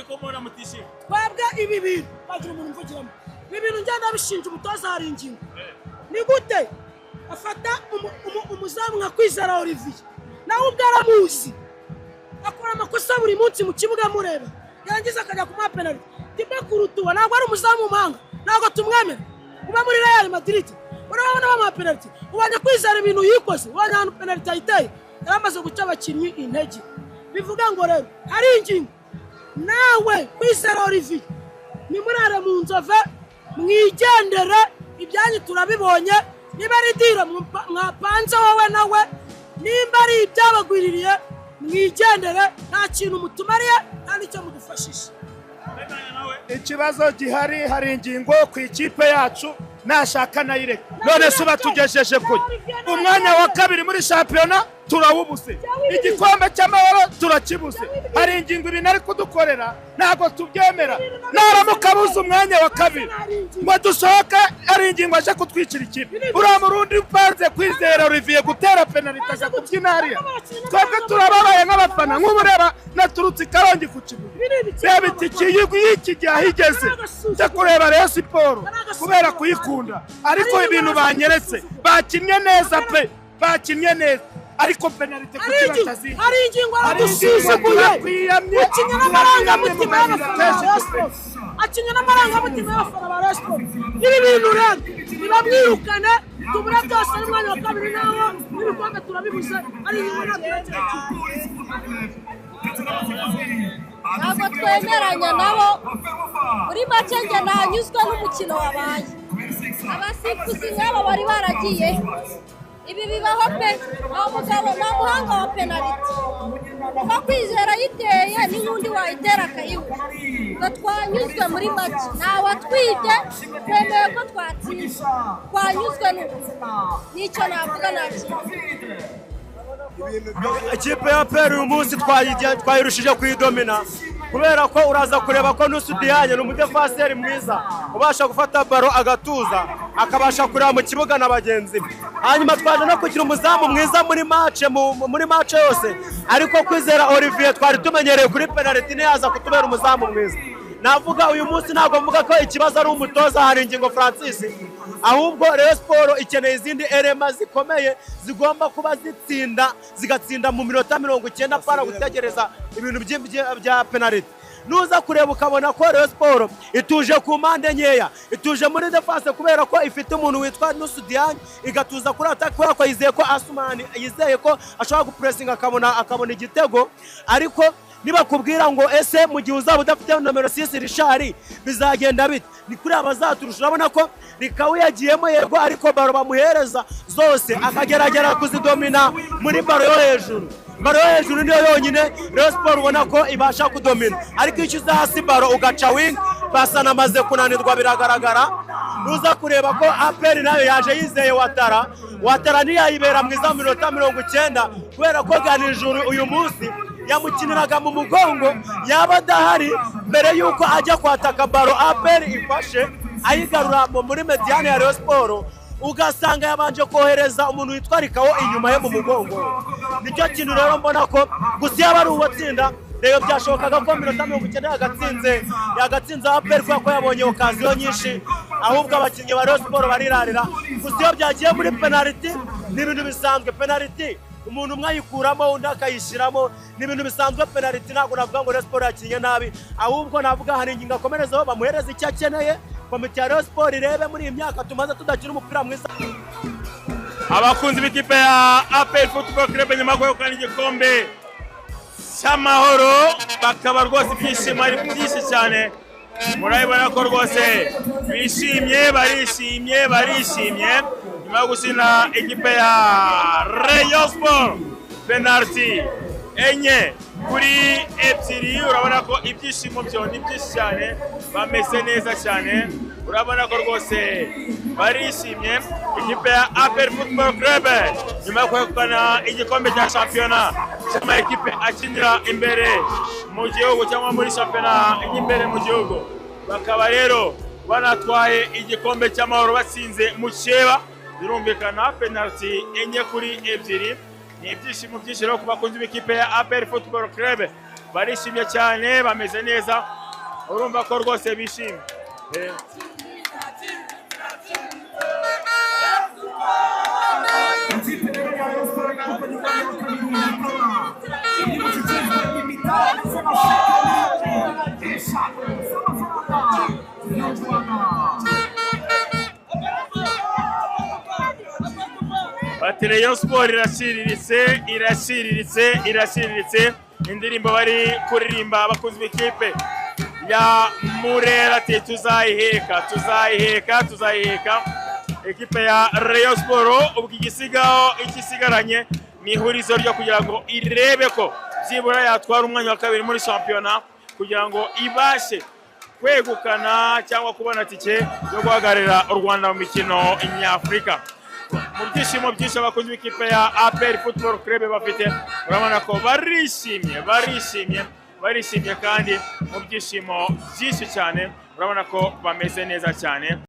ko mubona mutishimye twebwe ibi bintu bagira umuntu mvugiramo ibi bintu ngenda bishinja umutoza hari ingingo ni gute afata umuzamu nka Kwizera Olivier nawe ubwaramuzi akora amakosa buri munsi mu kibuga mureba yangiza akajya kuma penalty tipe kurutuwa ntabwo ari umuzamu manga ntabwo tumwemera uba muri Real Madrid urabona bama penalty ubanje Kwizera ibintu yikoze ubanje hano penalty ayiteye yaramaze guca abakinnyi intege bivuga ngo rero hari ingingo nawe Kwizera Olivier ni murare mu nzove mwigendere ibyanyu turabibonye niba ari dira mwapanze wowe nawe nimba ari ibyabagwiririye mwigendere nta kintu mutumariye nta nicyo mudufashisha ikibazo gihari hari ingingo ku ikipe yacu nashaka nayireka none suba tugejeje kuri umwanya wa kabiri muri shampiyona turawubuse igikombe cy'amahoro turakibuze hari ingingo ibintu ari kudukorera ntabwo tubyemera naramukabuza umwanya wa kabiri ngo dusohoke ari ingingo aje kutwicira ikipe uriya murundi upanze Kwizera Olivier gutera penaliti aja kubyinariya twebwe turababaye nk'abafana nk'ubureba naturutse ikarongi ku kibuga reba ikiyigwi y'iki gihe ahigeze cyo kureba Rayon Sport kubera kuyikunda ariko ibintu banyeretse bakinnye neza pe bakinnye neza ariko penaliti kutibatazi hari ingingo aradusuzuguye akinya n'amarangamutima y'abafana ba Rayon Sport ibi bintu rero nibamwirukane tubura byose ari umwanya wa kabiri nawo n'ibikombe turabibuze ari ingingo ntabwo twemeranya nabo muri make njye ntanyuzwe n'umukino wabaye abasifuzi nk'abo bari baragiye ibi bibaho pe nta mugabo nta muhanga wa penaliti kuko Kwizera yiteye n'undi wayitera akayibura ngo twanyuzwe muri make ntawatwibye twemeye ko twatsinze twanyuzwe n'icyo navuga nta kintu ikipe ya APR uyu munsi twayirushije kuyidomina kubera ko uraza kureba ko Nusudiyanye ni umudefenseri mwiza ubasha gufata baro agatuza akabasha kureba mu kibuga na bagenzi be hanyuma twaje no kugira umuzamu mwiza muri match yose ariko Kwizera Olivier twari tumenyereye kuri penalty yaza kutubera umuzamu mwiza navuga uyu munsi ntabwo mvuga ko ikibazo ari umutoza hari ingingo Francis ahubwo Rayon Sport ikeneye izindi elema zikomeye zigomba kuba zigatsinda mu minota 90 para gutegereza ibintu bya penalty nuza kureba ukabona ko Rayon Sport ituje ku mpande nkeya ituje muri defense kubera ko ifite umuntu witwa Nusudiyanye igatuza kuri attack kubera ko yizeye ko Asumani yizeye ko ashobora gupressinga akabona igitego ariko niba kubwira ngo ese mu gihe uzaba udafite nomero 6 Richard bizagenda bite ni kuri abazaturusha urabona ko Rikawe yagiyemo yego ariko baro bamuhereza zose akageragera kuzidomina muri baro yo hejuru niyo yonyine Rayon Sport ubona ko ibasha kudomina ariko icyo hasi baro ugaca wing basana maze kunanirwa biragaragara nuza kureba ko APR nayo yaje yizeye Watara ntiyayibera mwiza mu minota 90 kubera ko ganijuru uyu munsi yamukiniraga mu mugongo yaba adahari mbere yuko ajya kwataka baro APR ifashe ayigarura muri mediane ya Rayon Sport ugasanga yabanje kohereza umuntu witwa Rikawo inyuma ye mu mugongo nicyo kintu rero mbona ko gusa yaba ari uwatsinda rero byashobokaga ko minota 90 yagatsinze APR ko yabonye okaziyo nyinshi ahubwo abakinnyi ba Rayon Sport barirarira gusa iyo byagiye muri penalty n'ibintu bisanzwe penalty umuntu umwe ayikuramo undi akayishyiramo n'ibintu bisanzwe penalty ntabwo navuga ngo Rayon Sport yakinye nabi ahubwo navuga hari ingingo akomerezaho bamuhereza icyo akeneye komite ya Rayon Sport irebe muri iyi myaka tumaze tudakina umupira mwiza abakunzi b'ikipe ya APR Football Club nyuma yo kwegukana igikombe cy'amahoro bakaba rwose ibyishimo ari byinshi cyane murabibona ko rwose barishimye nyuma yo gusina ikipe ya Rayon Sport penalty enye kuri ebyiri urabona ko ibyishimo byo ni byinshi cyane bameze neza cyane urabona ko rwose barishimye ikipe ya APR Football Club nyuma yo kwegukana igikombe cya shampiyona cyama ikipe akinira imbere mu gihugu cyangwa muri shampiyona imbere mu gihugu bakaba rero banatwaye igikombe cy'amahoro batsinze mu Cyeba birumvikana penalty enye kuri ebyiri ni ibyishimo byinshi rero ku bakunzi b'ikipe ya APR Football Club barishimye cyane bameze neza urumva ko rwose bishimye Ati Rayon Sport irashiriritse indirimbo bari kuririmba abakunzi b'ikipe ya Murera ati tuzayiheka ekipe ya Rayon Sport ubwo igisigaranye ni ihurizo ryo kugira ngo irebe ko byibura yatwara umwanya wa kabiri muri shampiyona kugira ngo ibashe kwegukana cyangwa kubona tike yo guhagararira u Rwanda mu mikino nyafurika. Mu byishimo byinshi abakunzi b'ikipe ya APR Football Club bafite urabona ko barishimye kandi mu byishimo byinshi cyane urabona ko bameze neza cyane.